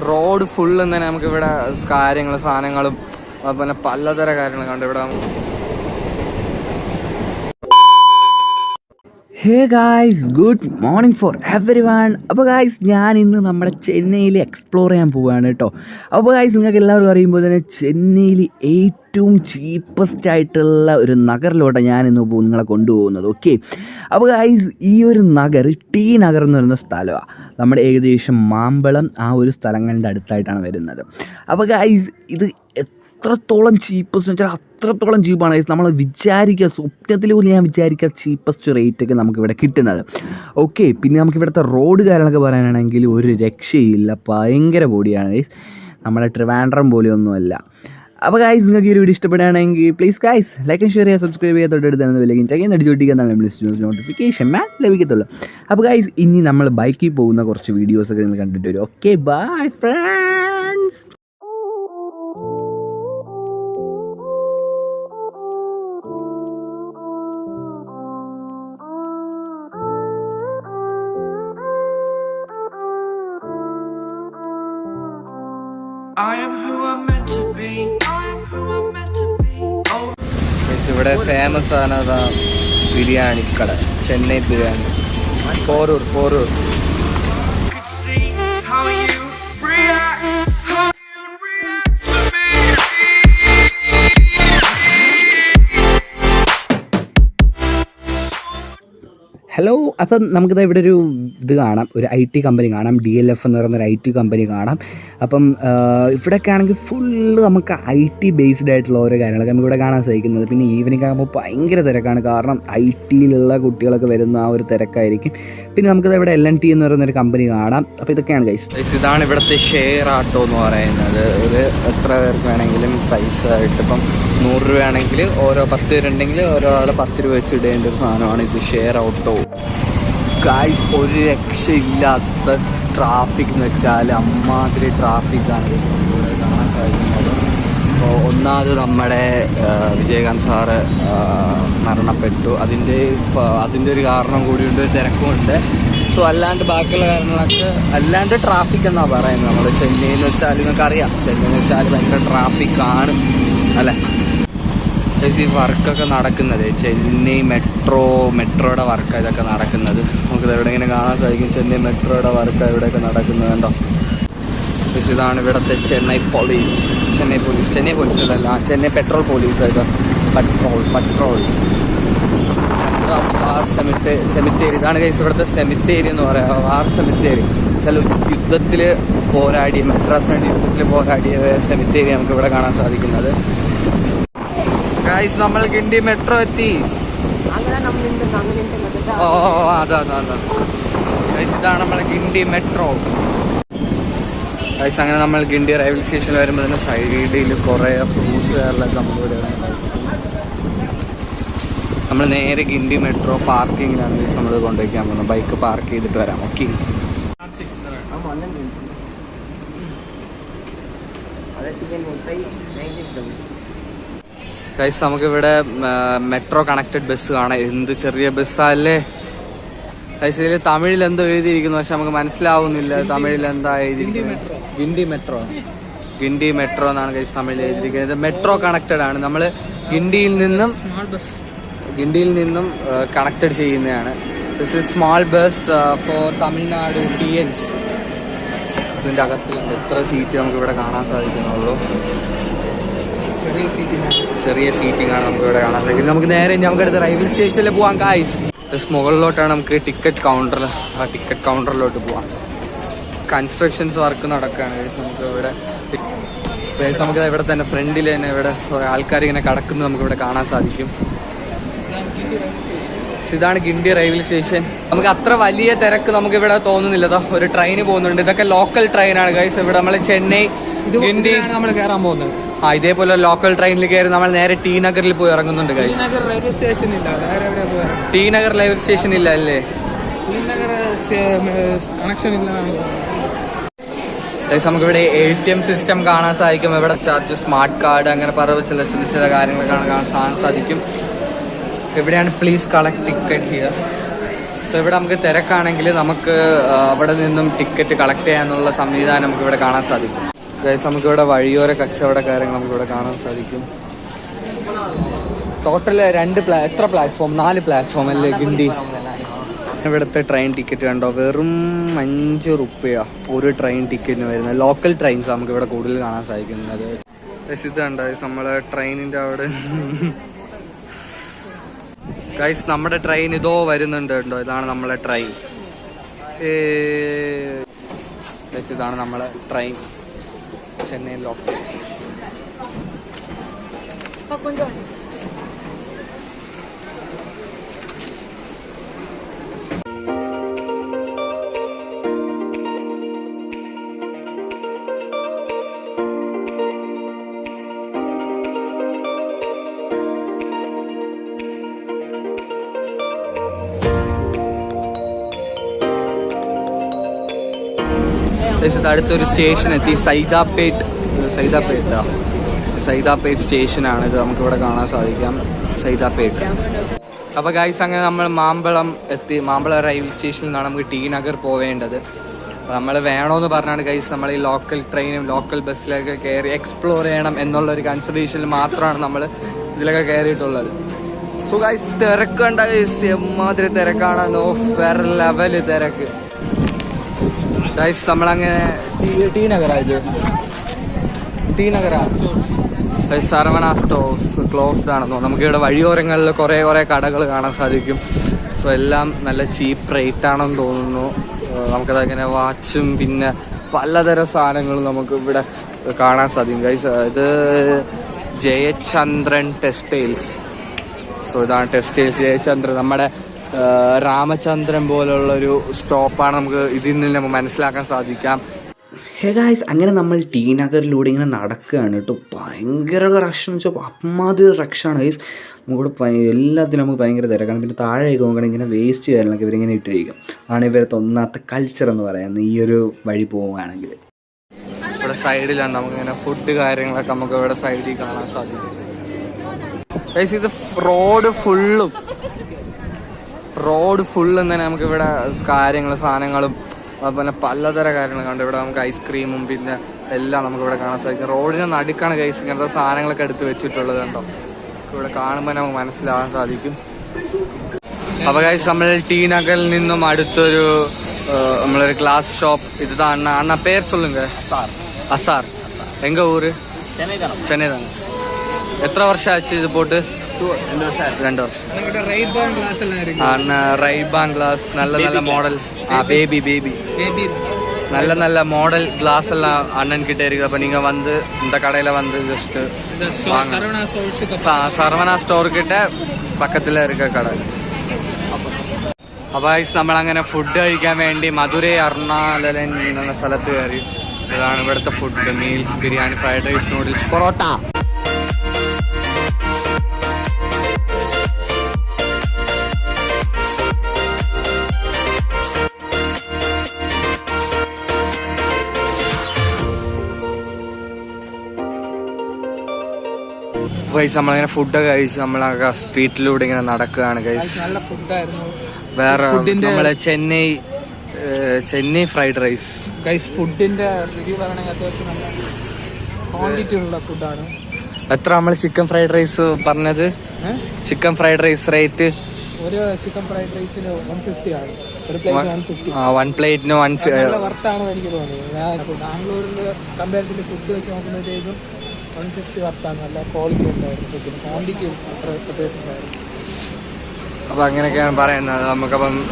Road full തന്നെ നമുക്ക് ഇവിടെ കാര്യങ്ങളും സാധനങ്ങളും അതുപോലെ പലതരം കാര്യങ്ങളും കണ്ട് ഇവിടെ. Hey guys, good morning for every one. അപ്പോൾ ഗായ്സ്, ഞാൻ ഇന്ന് നമ്മുടെ ചെന്നൈയിൽ എക്സ്പ്ലോർ ചെയ്യാൻ പോവുകയാണ് കേട്ടോ. അപ്പോൾ ഗായ്സ്, നിങ്ങൾക്ക് എല്ലാവർക്കും അറിയുമ്പോൾ തന്നെ ചെന്നൈയിൽ ഏറ്റവും ചീപ്പസ്റ്റ് ആയിട്ടുള്ള ഒരു നഗറിലോട്ടാണ് ഞാൻ ഇന്ന് നിങ്ങളെ കൊണ്ടുപോകുന്നത്. ഓക്കെ, അപ്പോൾ ഗായ്സ്, ഈ ഒരു നഗർ ടി നഗർ എന്ന് പറയുന്ന സ്ഥലമാണ്. നമ്മുടെ ഏകദേശം മാമ്പളം ആ ഒരു സ്ഥലങ്ങളുടെ അടുത്തായിട്ടാണ് വരുന്നത്. അപ്പോൾ ഗായ്സ്, ഇത് എത്രത്തോളം ചീപ്പസ്റ്റ് എന്ന് വെച്ചാൽ അത്രത്തോളം ചീപ്പാണ്. നമ്മൾ വിചാരിക്കുക, സ്വപ്നത്തിൽ പോലും ഞാൻ വിചാരിക്കുക ചീപ്പസ്റ്റ് റേറ്റൊക്കെ നമുക്കിവിടെ കിട്ടുന്നത്. ഓക്കെ, പിന്നെ നമുക്കിവിടുത്തെ റോഡ് കാര്യങ്ങളൊക്കെ പറയാനാണെങ്കിൽ ഒരു രക്ഷയില്ല, ഭയങ്കര പൊടിയാണ് ഗൈസ്. നമ്മളെ ട്രിവാൻഡ്രം പോലെയൊന്നുമല്ല. അപ്പോൾ ഗൈസ്, നിങ്ങൾക്ക് ഈ ഒരു വീഡിയോ ഇഷ്ടപ്പെടുകയാണെങ്കിൽ please guys like and share ചെയ്യുക, സബ്സ്ക്രൈബ് ചെയ്യുക, തൊട്ടടുത്ത് വിലക്കും ചെറിയ അടിച്ചോട്ടിക്കാൻ നോട്ടിഫിക്കേഷൻ ലഭിക്കത്തുള്ളൂ. അപ്പോൾ ഗൈസ്, ഇനി നമ്മൾ ബൈക്കിൽ പോകുന്ന കുറച്ച് വീഡിയോസൊക്കെ നിങ്ങൾ കണ്ടിട്ട് വരും. Okay, bye friends. I am who I'm meant to be. I am who I'm meant to be. ഇവിടെ ഫേമസ് ആണ് ബിരിയാണിക്കട, Chennai biryani, Porur. Could see how you react, how you react to me. Hello, അപ്പം നമുക്കിത് ഇവിടെ ഒരു ഇത് കാണാം, ഒരു IT കമ്പനി കാണാം, DLF എന്ന് പറയുന്നൊരു IT കമ്പനി കാണാം. അപ്പം ഇവിടെയൊക്കെ ആണെങ്കിൽ ഫുള്ള് നമുക്ക് IT ബേസ്ഡ് ആയിട്ടുള്ള ഓരോ കാര്യങ്ങളൊക്കെ നമുക്ക് ഇവിടെ കാണാൻ സാധിക്കുന്നത്. പിന്നെ ഈവനിങ് ആകുമ്പോൾ ഭയങ്കര തിരക്കാണ്, കാരണം IT-യിലുള്ള കുട്ടികളൊക്കെ വരുന്ന ആ ഒരു തിരക്കായിരിക്കും. പിന്നെ നമുക്കിത് ഇവിടെ LNT എന്ന് പറയുന്നൊരു കമ്പനി കാണാം. അപ്പോൾ ഇതൊക്കെയാണ് ഗൈസ്. ഇതാണ് ഇവിടുത്തെ ഷെയർ ആട്ടോ എന്ന് പറയുന്നത്. ഒരു എത്ര പേർക്ക് വേണമെങ്കിലും പൈസ ആയിട്ട്, ഇപ്പം 100 രൂപയാണെങ്കിൽ ഓരോ 10 പേരുണ്ടെങ്കിൽ ഓരോ ആൾ 10 രൂപ വെച്ച് ഇടേണ്ട ഒരു സാധനമാണ് ഇത് ഷെയർ ഓട്ടോ. ഗൈസ്, ഒരു രക്ഷയില്ലാത്ത ട്രാഫിക് എന്ന് വെച്ചാൽ അമ്മാതിരി ട്രാഫിക്കാണ് ഇവിടെ കാണാൻ സാധിക്കുന്നത്. അപ്പോൾ ഒന്നാമത് നമ്മുടെ വിജയകാന്ത് സാറ് മരണപ്പെട്ടു, അതിൻ്റെ ഒരു കാരണം കൂടിയുണ്ട്, തിരക്കുമുണ്ട്. സോ അല്ലാണ്ട് ബാക്കിയുള്ള കാര്യങ്ങളൊക്കെ അല്ലാണ്ട് ട്രാഫിക് എന്നാണ് പറയുന്നത്. നമ്മൾ ചെന്നൈയിൽ വെച്ചാൽ നിങ്ങൾക്കറിയാം, ചെന്നൈ എന്ന് വെച്ചാൽ ഭയങ്കര ട്രാഫിക്കാണ് അല്ലേ. ഈ വർക്കൊക്കെ നടക്കുന്നത് ചെന്നൈ മെട്രോയുടെ വർക്കാണ് ഇതൊക്കെ നടക്കുന്നത്. നമുക്കിത് എവിടെ ഇങ്ങനെ കാണാൻ സാധിക്കും, ചെന്നൈ മെട്രോയുടെ വർക്കാണ് ഇവിടെയൊക്കെ നടക്കുന്നത് കണ്ടോ. ഇതാണ് ഇവിടുത്തെ ചെന്നൈ പോലീസല്ല, Chennai patrol police. Patrol cemetery. ഇതാണ് കൈസ് ഇവിടുത്തെ സെമിത്തേരി എന്ന് പറയാം, വാർ സെമിത്തേരി. ചില യുദ്ധത്തിൽ പോരാടിയ, മെട്രാസ് വേണ്ടി യുദ്ധത്തിൽ പോരാടിയ സെമിത്തേരി നമുക്ക് ഇവിടെ കാണാൻ സാധിക്കുന്നത്. ഗൈസ്, നമ്മൾ ഗിണ്ടി മെട്രോ എത്തി. അതാ ഗൈസ്, ഇതാണ് നമ്മളെ ഗിണ്ടി മെട്രോ. ഗൈസ്, അങ്ങനെ നമ്മൾ ഗിണ്ടി റെയിൽവേ സ്റ്റേഷനിൽ വരുമ്പോൾ തന്നെ സൈഡിൽ കുറേ ഫ്രൂട്ട്സ് കാര്യങ്ങളൊക്കെ നമ്മളിവിടെ നമ്മൾ നേരെ ഗിണ്ടി മെട്രോ പാർക്കിങ്ങിലാണ് ഗൈസ് നമ്മൾ കൊണ്ടുവയ്ക്കാൻ പോകുന്നത്. ബൈക്ക് പാർക്ക് ചെയ്തിട്ട് വരാം. ഓക്കെ, ഗൈസ്, നമുക്കിവിടെ മെട്രോ കണക്റ്റഡ് ബസ് കാണാം. എന്ത് ചെറിയ ബസ്സല്ലേ ഗൈസ്. ഇതിൽ തമിഴിൽ എന്തോ എഴുതിയിരിക്കുന്നു, പക്ഷെ നമുക്ക് മനസ്സിലാവുന്നില്ല തമിഴിൽ എന്താ എഴുതിയിരിക്കുന്നത്. ഗിണ്ടി മെട്രോ എന്നാണ് ഗൈസ് തമിഴിൽ എഴുതിയിരിക്കുന്നത്. മെട്രോ കണക്റ്റഡ് ആണ്. നമ്മൾ ഗിണ്ടിയിൽ നിന്നും കണക്റ്റഡ് ചെയ്യുന്നതാണ്. This is small bus for Tamil Nadu TNs. ഇതിൻ്റെ അകത്തുണ്ട് എത്ര സീറ്റ് നമുക്ക് ഇവിടെ കാണാൻ സാധിക്കുന്നുള്ളൂ. ചെറിയ സീറ്റിംഗ് ആണ് നമുക്ക് ഇവിടെ കാണാൻ സാധിക്കുന്നത്. നമുക്ക് നേരെ നമുക്കടുത്ത് റെയിൽവേ സ്റ്റേഷനിൽ പോകാം ഗൈസ്. മുകളിലോട്ടാണ് നമുക്ക് ടിക്കറ്റ് കൗണ്ടറിലോട്ട് പോകാം. കൺസ്ട്രക്ഷൻസ് വർക്ക് നടക്കുകയാണ് ഗൈസ്. നമുക്ക് ഇവിടെ തന്നെ ഫ്രണ്ടിൽ തന്നെ ഇവിടെ ആൾക്കാർ ഇങ്ങനെ കിടക്കുന്നത് നമുക്ക് ഇവിടെ കാണാൻ സാധിക്കും. ഇതാണ് ഗിണ്ടി റെയിൽവേ സ്റ്റേഷൻ. നമുക്ക് അത്ര വലിയ തിരക്ക് നമുക്ക് ഇവിടെ തോന്നുന്നില്ല. ഒരു ട്രെയിൻ പോകുന്നുണ്ട്. ഇതൊക്കെ ലോക്കൽ ട്രെയിനാണ് ഗൈസ്. ഇവിടെ നമ്മൾ ചെന്നൈ ഗിണ്ടി നമ്മൾ കയറാൻ പോകുന്നത്. ഇതേപോലെ ലോക്കൽ ട്രെയിനിൽ കയറി നമ്മൾ നേരെ ടി നഗറിൽ പോയി ഇറങ്ങുന്നുണ്ട് ഗൈസ്. റെയിൽവേ സ്റ്റേഷൻ ഇല്ല, ടി നഗർ റെയിൽവേ സ്റ്റേഷൻ ഇല്ല അല്ലേ? കണക്ഷൻ ഇല്ല ഗൈസ്. നമുക്കിവിടെ ATM സിസ്റ്റം കാണാൻ സാധിക്കും. ഇവിടെ ചാർജ്, സ്മാർട്ട് കാർഡ്, അങ്ങനെ പറഞ്ഞ ചില കാര്യങ്ങൾ കാണാൻ സാധിക്കും. എവിടെയാണ് please collect ticket here. So ഇവിടെ നമുക്ക് തിരക്കാണെങ്കിൽ നമുക്ക് അവിടെ നിന്നും ടിക്കറ്റ് കളക്ട് ചെയ്യാനുള്ള സംവിധാനം നമുക്ക് ഇവിടെ കാണാൻ സാധിക്കും. ഗൈസ് നമുക്കിവിടെ വഴിയോര കച്ചവടക്കാരെ നമുക്കിവിടെ കാണാൻ സാധിക്കും. ടോട്ടൽ എത്ര പ്ലാറ്റ്ഫോം? 4 പ്ലാറ്റ്ഫോം അല്ലേ ഗിണ്ടി. ഇവിടുത്തെ ട്രെയിൻ ടിക്കറ്റ് കണ്ടോ, വെറും 5 രൂപ ഒരു ട്രെയിൻ ടിക്കറ്റിന് വരുന്നത്. ലോക്കൽ ട്രെയിൻസ് നമുക്ക് ഇവിടെ കൂടുതൽ കാണാൻ സാധിക്കുന്നത്. ഇത് കണ്ടോ നമ്മളെ ട്രെയിനിൻ്റെ അവിടെ ഗൈസ് നമ്മുടെ ട്രെയിൻ ഇതോ വരുന്നുണ്ട് കേട്ടോ. ഇതാണ് നമ്മളെ ട്രെയിൻ. ഗൈസ് ഇതാണ് നമ്മളെ ട്രെയിൻ, ചെന്നൈ ലോക്കൽ. അടുത്തൊരു സ്റ്റേഷൻ എത്തി, സൈദാപേട്ട് സ്റ്റേഷനാണ് ഇത്. നമുക്കിവിടെ കാണാൻ സാധിക്കാം സൈദാപേട്ട്. അപ്പോൾ ഗൈസ് അങ്ങനെ നമ്മൾ മാമ്പളം എത്തി. മാമ്പളം റെയിൽവേ സ്റ്റേഷനിൽ നിന്നാണ് നമുക്ക് ടി നഗർ പോവേണ്ടത്. അപ്പോൾ നമ്മൾ വേണമെന്ന് പറഞ്ഞാണ് ഗൈസ് നമ്മൾ ഈ ലോക്കൽ ട്രെയിനും ലോക്കൽ ബസ്സിലൊക്കെ കയറി എക്സ്പ്ലോർ ചെയ്യണം എന്നുള്ളൊരു കൺസിഡറേഷനിൽ മാത്രമാണ് നമ്മൾ ഇതിലൊക്കെ കയറിയിട്ടുള്ളത്. സോ ഗൈസ് തിരക്കുണ്ട ഗൈസ്, എമ്മാതിരി തിരക്കാണ്, വേറെ ലെവല് തിരക്ക് ഗൈസ്. നമ്മളങ്ങനെ ടി നഗറാ സർവന സ്റ്റോഴ്സ് ക്ലോസ്ഡ് ആണെന്നോ. നമുക്കിവിടെ വഴിയോരങ്ങളിൽ കുറേ കടകൾ കാണാൻ സാധിക്കും. സോ എല്ലാം നല്ല ചീപ്പ് റേറ്റ് ആണെന്ന് തോന്നുന്നു. നമുക്കതങ്ങനെ വാച്ചും പിന്നെ പലതരം സാധനങ്ങളും നമുക്ക് ഇവിടെ കാണാൻ സാധിക്കും ഗൈസ്. ഇത് ജയചന്ദ്രൻ ടെക്സ്റ്റൈൽസ്. സോ ഇതാണ് ടെക്സ്റ്റൈൽസ് ജയചന്ദ്രൻ. നമ്മുടെ രാമചന്ദ്രൻ പോലുള്ളൊരു സ്റ്റോപ്പാണ്. നമുക്ക് ഇതിൽ നിന്ന് നമുക്ക് മനസ്സിലാക്കാൻ സാധിക്കാം. ഹേ ഗായ്സ്, അങ്ങനെ നമ്മൾ ടി നഗറിലൂടെ ഇങ്ങനെ നടക്കുകയാണ് കേട്ടോ. ഭയങ്കര റഷ് എന്ന് വെച്ചാൽ അമ്മാതിരി റഷാണ് ഗൈസ്. നമുക്കിവിടെ എല്ലാത്തിനും നമുക്ക് ഭയങ്കര തിരക്കാണ്. പിന്നെ താഴേക്ക് നോക്കണം, ഇങ്ങനെ വേസ്റ്റ് കാര്യങ്ങളൊക്കെ ഇവരിങ്ങനെ ഇട്ടിരിക്കും. ആണ് ഇവരത്തെ ഒന്നാമത്തെ കൾച്ചർ എന്ന് പറയുന്നത് ഈ ഒരു വഴി പോവുകയാണെങ്കിൽ. ഇവിടെ സൈഡിലാണ് നമുക്കിങ്ങനെ ഫുഡ് കാര്യങ്ങളൊക്കെ നമുക്ക് ഇവിടെ സൈഡിൽ കാണാൻ സാധിക്കും ഗൈസ്. ഇത് റോഡ് ഫുള്ളും തന്നെ നമുക്കിവിടെ സാധനങ്ങളും അതുപോലെ പലതരം കാര്യങ്ങൾ കണ്ട് ഇവിടെ നമുക്ക് ഐസ്ക്രീമും പിന്നെ എല്ലാം നമുക്കിവിടെ കാണാൻ സാധിക്കും. റോഡിന് നടുക്കാണ് ഗൈസ് ഇങ്ങനത്തെ സാധനങ്ങളൊക്കെ എടുത്ത് വെച്ചിട്ടുള്ളത് കണ്ടോ. ഇവിടെ കാണുമ്പോൾ നമുക്ക് മനസ്സിലാകാൻ സാധിക്കും. അപ്പോൾ ഗൈസ് നമ്മൾ ടി നഗറിൽ നിന്നും അടുത്തൊരു നമ്മളൊരു ഗ്ലാസ് ഷോപ്പ്. இதுதான் அண்ணா பேர் சொல்லுங்க. அசார். எங்க ஊர்? சென்னை தானே. എത്ര വർഷം ആச்சு ഇത് പോട്ട്? 2 വർഷം. റൈബാൻ ഗ്ലാസ് നല്ല മോഡൽ. பேபி நல்ல மாடல் கிளாஸ் எல்லாம் அண்ணன் கிட்ட இருக்கு. அப்போ நீங்கள் வந்து இந்த கடையில் வந்து ஜஸ்ட்டு சரவணா ஸ்டோர் கிட்ட പക്കത്തിൽ இருக்க കട. അപ്പോൾ നമ്മളങ്ങനെ ഫുഡ് കഴിക്കാൻ വേണ്ടി മധുരൈ അർണാലൻ എന്ന സ്ഥലത്ത് കയറി. ഇതാണ് ഇവിടുത്തെ food. Meals, biryani, fried rice, noodles, parotta. Guys നമ്മളങ്ങനെ ഫുഡൊക്കെ കഴിച്ച് നമ്മളൊക്കെ സ്ട്രീറ്റിലൂടെ ഇങ്ങനെ നടക്കുകയാണ് ഗൈസ്. നല്ല ഫുഡായിരുന്നു. വേറെ നമ്മളെ ചെന്നൈ ഫ്രൈഡ് റൈസ് ഗൈസ്. ഫുഡിന്റെ റിവ്യൂ പറയണമെങ്കിൽ അത്യാവശ്യം നല്ല ക്വാണ്ടിറ്റി ഉള്ള ഫുഡാണ്. എത്ര നമ്മൾ ചിക്കൻ ഫ്രൈഡ് റൈസ് പറഞ്ഞത്? ചിക്കൻ ഫ്രൈഡ് റൈസ് റേറ്റ് ഒരു ചിക്കൻ ഫ്രൈഡ് റൈസിന് 150 ആണ്. ഒരു പ്ലേറ്റ് 150. 1 പ്ലേറ്റിന് നല്ല വർത്താണെന്ന് എനിക്ക് തോന്നിയത്. ബാംഗ്ലൂരിൽ കമ്പാരിറ്റീവ്ലി ഫുഡ് വെച്ച് നോക്കുമ്പോഴത്തേക്കും 150 വർത്താൻ. നല്ല ക്വാളിറ്റി ഉണ്ടായിരുന്നു ഫുഡിന്, ക്വാണ്ടിറ്റി ഉണ്ടായിരുന്നു. അപ്പം അങ്ങനെയൊക്കെയാണ് പറയുന്നത്.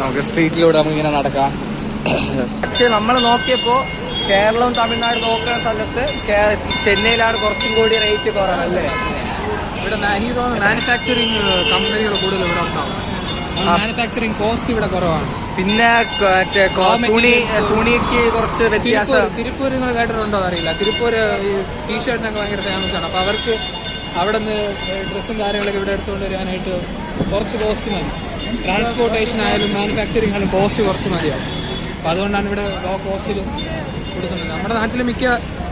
നമുക്ക് സ്ട്രീറ്റിലൂടെ നമുക്കിങ്ങനെ നടക്കാം. പക്ഷേ നമ്മൾ നോക്കിയപ്പോൾ കേരളവും തമിഴ്നാട് നോക്കുന്ന സ്ഥലത്ത് ചെന്നൈയിലാണ് കുറച്ചും കൂടി റേറ്റ് കുറവല്ലേ. ഇവിടെ മാനുഫാക്ചറിങ് കമ്പനികൾ കൂടുതൽ ഇവിടെ ഉണ്ടാവും. മാനുഫാക്ചറിങ് കോസ്റ്റ് ഇവിടെ കുറവാണ്. പിന്നെ തുണിക്ക് കുറച്ച് വ്യത്യാസം. തിരുപ്പൂർ നിങ്ങൾ കേട്ടിട്ടുണ്ടോ അറിയില്ല. തിരുപ്പൂർ ഈ ടീഷർട്ടിനൊക്കെ ഭയങ്കര ഫേമസ് ആണ്. അപ്പോൾ അവർക്ക് അവിടെ നിന്ന് ഡ്രസ്സും കാര്യങ്ങളൊക്കെ ഇവിടെ എടുത്തുകൊണ്ട് വരാനായിട്ട് കുറച്ച് കോസ്റ്റ് മതി. ട്രാൻസ്പോർട്ടേഷൻ ആയാലും മാനുഫാക്ചറിങ് ആയാലും കോസ്റ്റ് കുറച്ച് മതിയാവും. അപ്പോൾ അതുകൊണ്ടാണ് ഇവിടെ ലോ കോസ്റ്റിൽ കൊടുക്കുന്നത്. നമ്മുടെ നാട്ടിൽ മിക്ക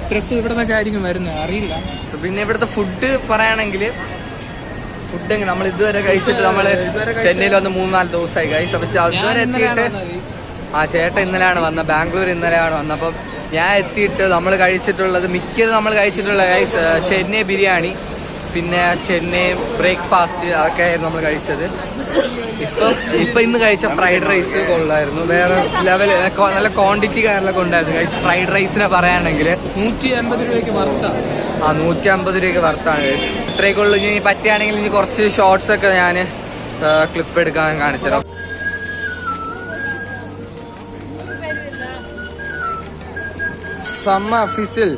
ഡ്രസ്സ് ഇവിടെ നിന്നൊക്കെ ആയിരിക്കും വരുന്നത്, അറിയില്ല. പിന്നെ ഇവിടുത്തെ ഫുഡ് പറയുകയാണെങ്കിൽ ഫുഡ് നമ്മൾ ഇതുവരെ കഴിച്ചിട്ട് നമ്മൾ ചെന്നൈയിൽ വന്ന് 3-4 ദിവസമായി ഗൈസ്. അപ്പം അതുവരെ എത്തിയിട്ട് ചേട്ടൻ ഇന്നലെയാണ് വന്നത്, ബാംഗ്ലൂർ ഇന്നലെയാണ് വന്നത്. അപ്പം ഞാൻ എത്തിയിട്ട് നമ്മൾ കഴിച്ചിട്ടുള്ളത് നമ്മൾ കഴിച്ചിട്ടുള്ള ഗൈസ് ചെന്നൈ ബിരിയാണി, പിന്നെ ചെന്നൈ ബ്രേക്ക്ഫാസ്റ്റ് അതൊക്കെ ആയിരുന്നു നമ്മൾ കഴിച്ചത്. ഇപ്പം ഇന്ന് കഴിച്ച ഫ്രൈഡ് റൈസ് കൊള്ളായിരുന്നു, വേറെ ലെവൽ, നല്ല ക്വാണ്ടിറ്റി കാര്യങ്ങളൊക്കെ ഉണ്ടായിരുന്നു ഗൈസ്. ഫ്രൈഡ് റൈസിനെ പറയുകയാണെങ്കിൽ 150 രൂപയ്ക്ക് വർത്താണ്. 150 രൂപയ്ക്ക് വർത്താണ് ഗൈസ്. ഇത്രയൊക്കെ ഉള്ളൂ. ഇനി പറ്റുകയാണെങ്കിൽ ഇനി കുറച്ച് ഷോർട്സ് ഒക്കെ ഞാൻ ക്ലിപ്പ് എടുക്കാൻ കാണിച്ചത്. സമ്മ ഫിസിൽ